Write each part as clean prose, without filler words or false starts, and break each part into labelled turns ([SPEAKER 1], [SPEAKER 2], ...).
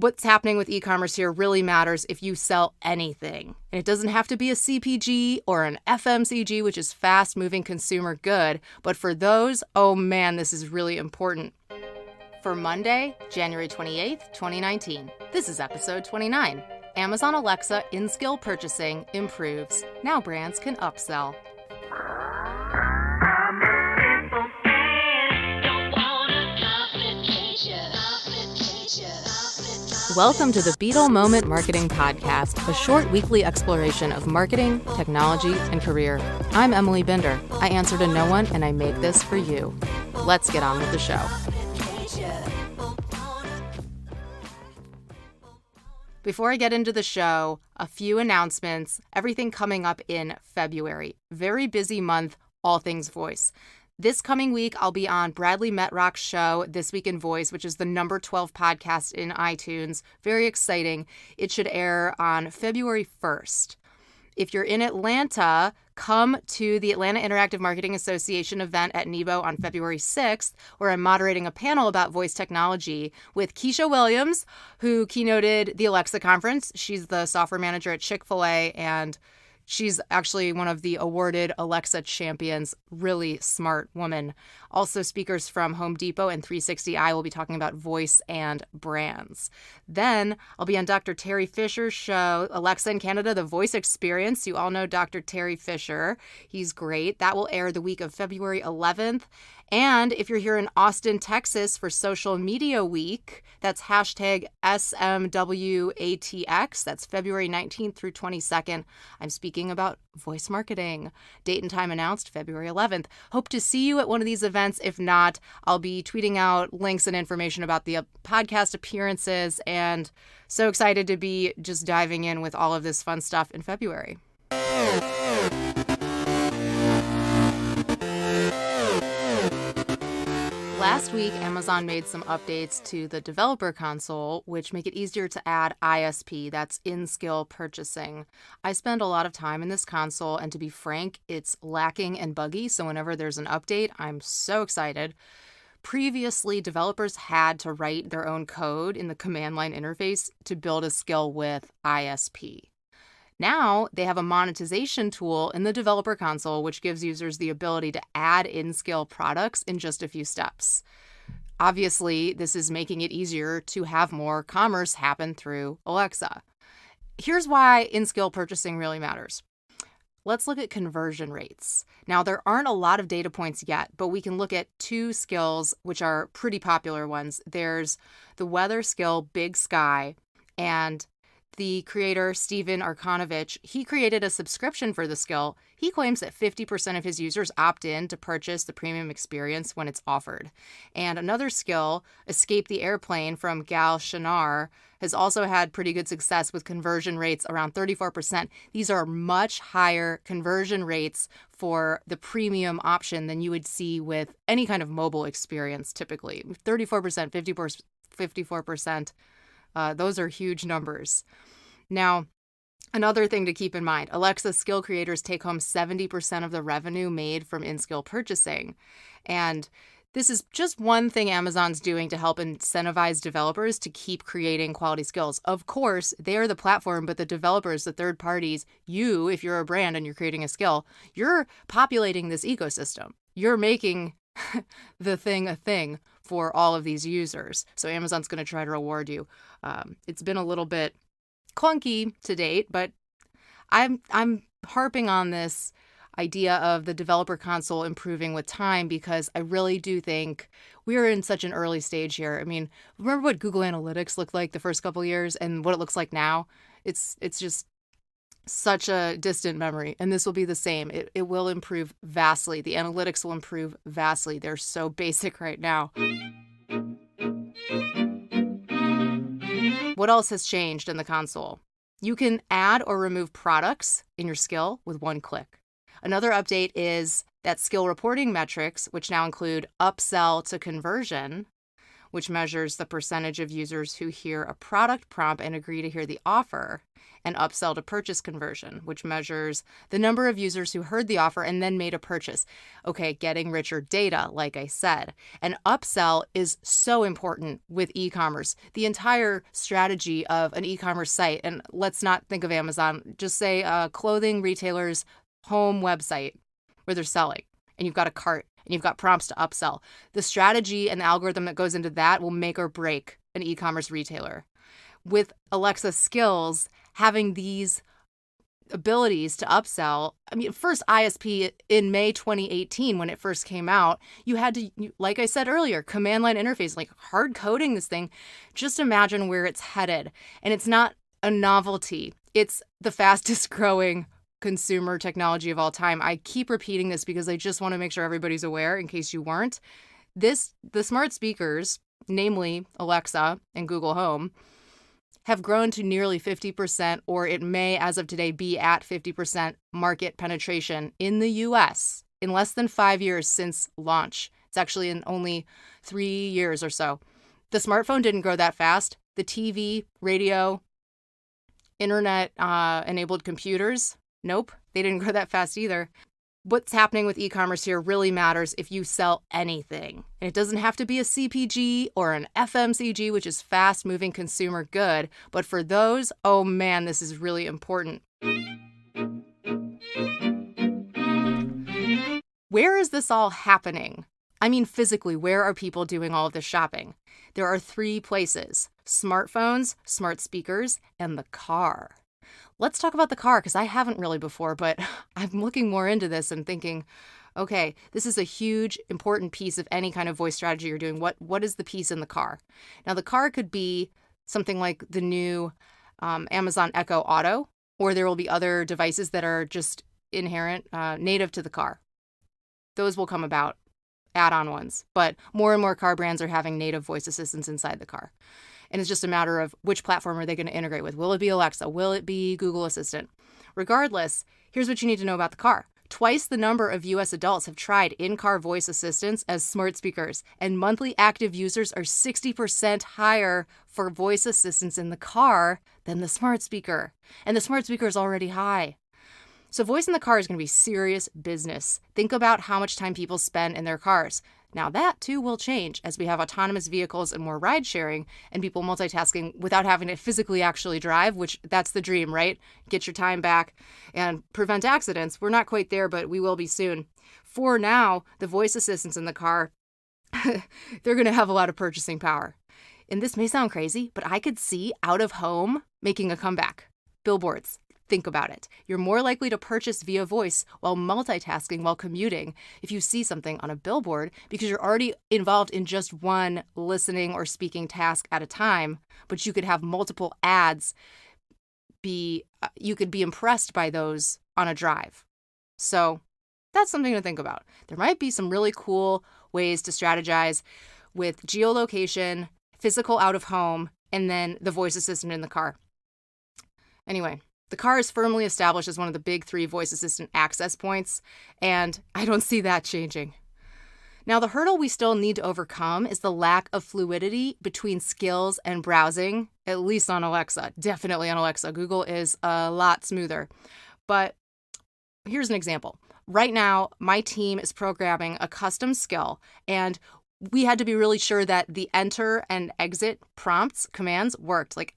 [SPEAKER 1] what's happening with e-commerce here really matters if you sell anything. And it doesn't have to be a CPG or an FMCG, which is fast-moving consumer good. But for those, oh man, this is really important. For Monday, January 28th, 2019, this is episode 29. Amazon Alexa in-skill purchasing improves. Now brands can upsell. Welcome to the Beetle Moment Marketing Podcast, a short weekly exploration of marketing, technology, and career. I'm Emily Binder. I answer to no one, and I make this for you. Let's get on with the show. Before I get into the show, a few announcements, everything coming up in February. Very busy month, all things voice. This coming week, I'll be on Bradley Metrock's show, This Week in Voice, which is the number 12 podcast in iTunes. Very exciting. It should air on February 1st. If you're in Atlanta, come to the Atlanta Interactive Marketing Association event at NEBO on February 6th, where I'm moderating a panel about voice technology with Keisha Williams, who keynoted the Alexa conference. She's the software manager at Chick-fil-A, and she's actually one of the awarded Alexa champions, really smart woman. Also, speakers from Home Depot and 360i will be talking about voice and brands. Then I'll be on Dr. Terry Fisher's show, Alexa in Canada, The Voice Experience. You all know Dr. Terry Fisher. He's great. That will air the week of February 11th. And if you're here in Austin, Texas for Social Media Week, that's hashtag SMWATX. That's February 19th through 22nd. I'm speaking about voice marketing. Date and time announced, February 11th. Hope to see you at one of these events. If not, I'll be tweeting out links and information about the podcast appearances, and so excited to be just diving in with all of this fun stuff in February. Last week, Amazon made some updates to the developer console, which make it easier to add ISP, that's in-skill purchasing. I spend a lot of time in this console, and to be frank, it's lacking and buggy, so whenever there's an update, I'm so excited. Previously, developers had to write their own code in the command line interface to build a skill with ISP. Now, they have a monetization tool in the developer console, which gives users the ability to add in-skill products in just a few steps. Obviously, this is making it easier to have more commerce happen through Alexa. Here's why in-skill purchasing really matters. Let's look at conversion rates. Now, there aren't a lot of data points yet, but we can look at two skills, which are pretty popular ones. There's the weather skill, Big Sky, and the creator, Steven Arkonovich, he created a subscription for the skill. He claims that 50% of his users opt in to purchase the premium experience when it's offered. And another skill, Escape the Airplane from Gal Shinar, has also had pretty good success with conversion rates around 34%. These are much higher conversion rates for the premium option than you would see with any kind of mobile experience typically. 34%, 54%. Those are huge numbers. Now, another thing to keep in mind, Alexa skill creators take home 70% of the revenue made from in-skill purchasing. And this is just one thing Amazon's doing to help incentivize developers to keep creating quality skills. Of course, they're the platform, but the developers, the third parties, you, if you're a brand and you're creating a skill, you're populating this ecosystem. You're making the thing a thing for all of these users. So Amazon's going to try to reward you. It's been a little bit clunky to date, but I'm harping on this idea of the developer console improving with time because I really do think we're in such an early stage here. I mean, remember what Google Analytics looked like the first couple of years and what it looks like now? It's just such a distant memory, and this will be the same. It will improve vastly. The analytics will improve vastly. They're so basic right now. What else has changed in the console? You can add or remove products in your skill with one click. Another update is that skill reporting metrics, which now include upsell to conversion, which measures the percentage of users who hear a product prompt and agree to hear the offer, and upsell to purchase conversion, which measures the number of users who heard the offer and then made a purchase. Okay, getting richer data, like I said. And upsell is so important with e-commerce. The entire strategy of an e-commerce site, and let's not think of Amazon, just say a clothing retailer's home website where they're selling, and you've got a cart and you've got prompts to upsell. The strategy and the algorithm that goes into that will make or break an e-commerce retailer. With Alexa skills, having these abilities to upsell, I mean, first ISP in May 2018, when it first came out, you had to, like I said earlier, command line interface, like hard coding this thing. Just imagine where it's headed. And it's not a novelty. It's the fastest growing consumer technology of all time. I keep repeating this because I just want to make sure everybody's aware in case you weren't. The smart speakers, namely Alexa and Google Home, have grown to nearly 50%, or it may, as of today, be at 50% market penetration in the US in less than 5 years since launch. It's actually in only 3 years or so. The smartphone didn't grow that fast. The TV, radio, internet-enabled computers, nope, they didn't grow that fast either. What's happening with e-commerce here really matters if you sell anything. And it doesn't have to be a CPG or an FMCG, which is fast-moving consumer good. But for those, oh man, this is really important. Where is this all happening? I mean, physically, where are people doing all of this shopping? There are 3 places: smartphones, smart speakers, and the car. Let's talk about the car, because I haven't really before, but I'm looking more into this and thinking, okay, this is a huge, important piece of any kind of voice strategy you're doing. What is the piece in the car? Now, the car could be something like the new Amazon Echo Auto, or there will be other devices that are just inherent, native to the car. Those will come about, add-on ones, but more and more car brands are having native voice assistants inside the car. And it's just a matter of which platform are they going to integrate with. Will it be Alexa? Will it be Google Assistant? Regardless, here's what you need to know about the car. Twice the number of U.S. adults have tried in-car voice assistants as smart speakers, and monthly active users are 60% higher for voice assistants in the car than the smart speaker. And the smart speaker is already high. So voice in the car is going to be serious business. Think about how much time people spend in their cars. Now that too will change as we have autonomous vehicles and more ride sharing and people multitasking without having to physically actually drive, which that's the dream, right? Get your time back and prevent accidents. We're not quite there, but we will be soon. For now, the voice assistants in the car, they're going to have a lot of purchasing power. And this may sound crazy, but I could see out of home making a comeback. Billboards. Think about it. You're more likely to purchase via voice while multitasking while commuting if you see something on a billboard because you're already involved in just one listening or speaking task at a time, but you could have multiple ads. You could be impressed by those on a drive. So that's something to think about. There might be some really cool ways to strategize with geolocation, physical out of home, and then the voice assistant in the car. Anyway. The car is firmly established as one of the big 3 voice assistant access points, and I don't see that changing. Now, the hurdle we still need to overcome is the lack of fluidity between skills and browsing, at least on Alexa. Definitely on Alexa. Google is a lot smoother. But here's an example. Right now, my team is programming a custom skill, and we had to be really sure that the enter and exit prompts, commands, worked. Like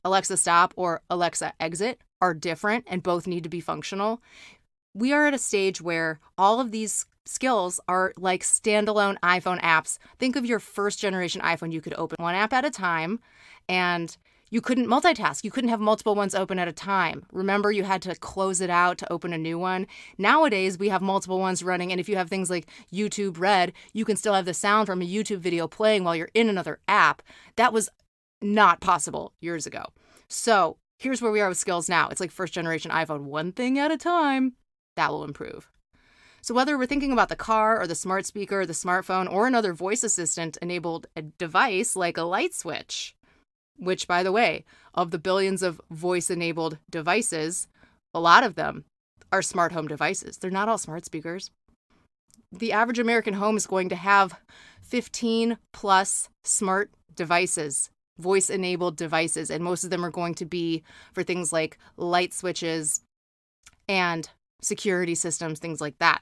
[SPEAKER 1] Alexa stop or Alexa exit are different and both need to be functional. We are at a stage where all of these skills are like standalone iPhone apps. Think of your first generation iPhone. You could open one app at a time and you couldn't multitask. You couldn't have multiple ones open at a time. Remember, you had to close it out to open a new one. Nowadays, we have multiple ones running, and if you have things like YouTube Red, you can still have the sound from a YouTube video playing while you're in another app. That was not possible years ago. So here's where we are with skills now. It's like first generation iPhone, one thing at a time. That will improve. So whether we're thinking about the car or the smart speaker, the smartphone, or another voice assistant enabled device like a light switch, which, by the way, of the billions of voice enabled devices, a lot of them are smart home devices. They're not all smart speakers. The average American home is going to have 15 plus smart devices, voice-enabled devices, and most of them are going to be for things like light switches and security systems, things like that.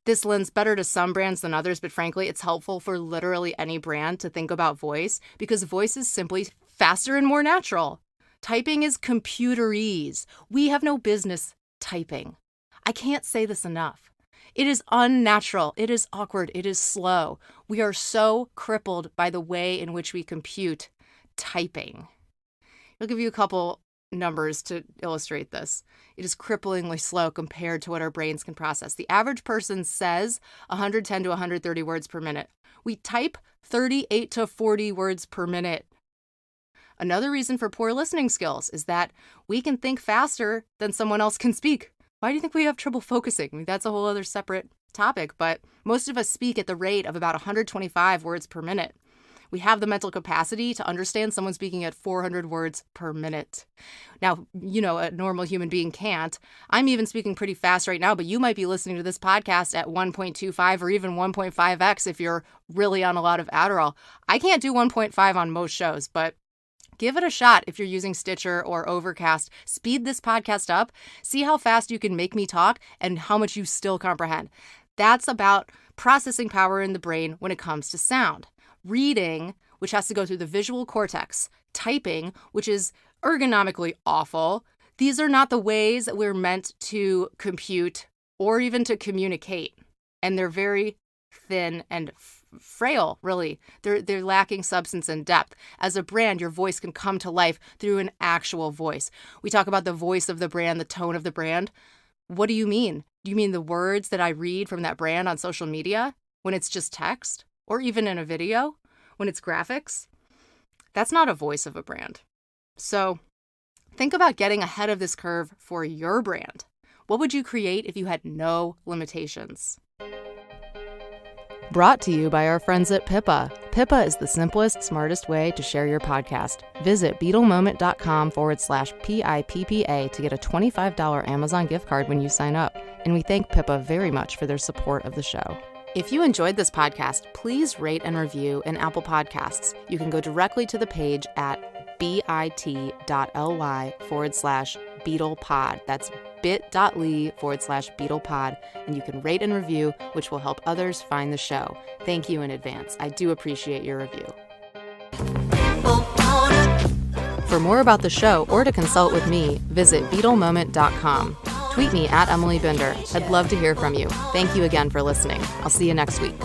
[SPEAKER 1] This lends better to some brands than others, but frankly, it's helpful for literally any brand to think about voice because voice is simply faster and more natural. Typing is computer-ese. We have no business typing. I can't say this enough. It is unnatural. It is awkward. It is slow. We are so crippled by the way in which we compute typing. I'll give you a couple numbers to illustrate this. It is cripplingly slow compared to what our brains can process. The average person says 110 to 130 words per minute. We type 38 to 40 words per minute. Another reason for poor listening skills is that we can think faster than someone else can speak. Why do you think we have trouble focusing? I mean, that's a whole other separate topic, but most of us speak at the rate of about 125 words per minute. We have the mental capacity to understand someone speaking at 400 words per minute. Now, a normal human being can't. I'm even speaking pretty fast right now, but you might be listening to this podcast at 1.25 or even 1.5x if you're really on a lot of Adderall. I can't do 1.5 on most shows, but give it a shot if you're using Stitcher or Overcast. Speed this podcast up. See how fast you can make me talk and how much you still comprehend. That's about processing power in the brain when it comes to sound. Reading, which has to go through the visual cortex. Typing, which is ergonomically awful. These are not the ways that we're meant to compute or even to communicate. And they're very thin and frail, really. They're lacking substance and depth. As a brand, your voice can come to life through an actual voice. We talk about the voice of the brand, the tone of the brand. What do you mean? Do you mean the words that I read from that brand on social media when it's just text? Or even in a video, when it's graphics? That's not a voice of a brand. So think about getting ahead of this curve for your brand. What would you create if you had no limitations? Brought to you by our friends at Pippa. Pippa is the simplest, smartest way to share your podcast. Visit beetlemoment.com/PIPPA to get a $25 Amazon gift card when you sign up. And we thank Pippa very much for their support of the show. If you enjoyed this podcast, please rate and review in Apple Podcasts. You can go directly to the page at bit.ly/BeetlePod. That's bit.ly/BeetlePod. And you can rate and review, which will help others find the show. Thank you in advance. I do appreciate your review. For more about the show or to consult with me, visit BeetleMoment.com. Tweet me at Emily Binder. I'd love to hear from you. Thank you again for listening. I'll see you next week.